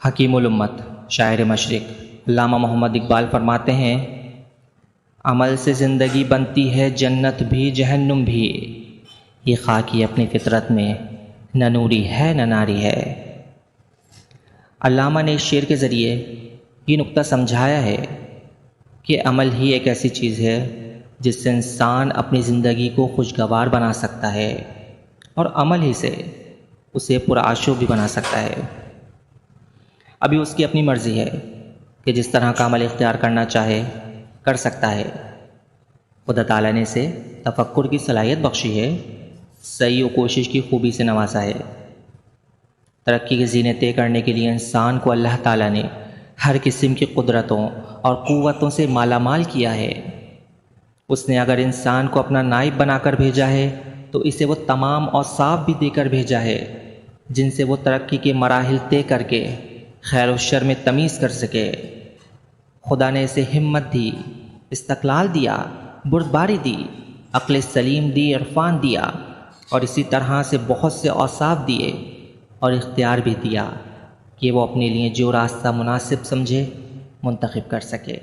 حکیم الامت شاعر مشرق علامہ محمد اقبال فرماتے ہیں، عمل سے زندگی بنتی ہے جنت بھی جہنم بھی، یہ خاکی اپنی فطرت میں نہ نوری ہے نہ ناری ہے۔ علامہ نے اس شعر کے ذریعے یہ نقطہ سمجھایا ہے کہ عمل ہی ایک ایسی چیز ہے جس سے انسان اپنی زندگی کو خوشگوار بنا سکتا ہے، اور عمل ہی سے اسے پرعاشق بھی بنا سکتا ہے۔ ابھی اس کی اپنی مرضی ہے کہ جس طرح کا عمل اختیار کرنا چاہے کر سکتا ہے۔ خدا تعالیٰ نے اسے تفکر کی صلاحیت بخشی ہے، سعی و کوشش کی خوبی سے نوازا ہے۔ ترقی کے زینے طے کرنے کے لیے انسان کو اللہ تعالیٰ نے ہر قسم کی قدرتوں اور قوتوں سے مالا مال کیا ہے۔ اس نے اگر انسان کو اپنا نائب بنا کر بھیجا ہے تو اسے وہ تمام اوصاف بھی دے کر بھیجا ہے جن سے وہ ترقی کے مراحل طے کر کے خیر و شر میں تمیز کر سکے۔ خدا نے اسے ہمت دی، استقلال دیا، بردباری دی، عقل سلیم دی، عرفان دیا، اور اسی طرح سے بہت سے اوصاف دیے اور اختیار بھی دیا کہ وہ اپنے لیے جو راستہ مناسب سمجھے منتخب کر سکے۔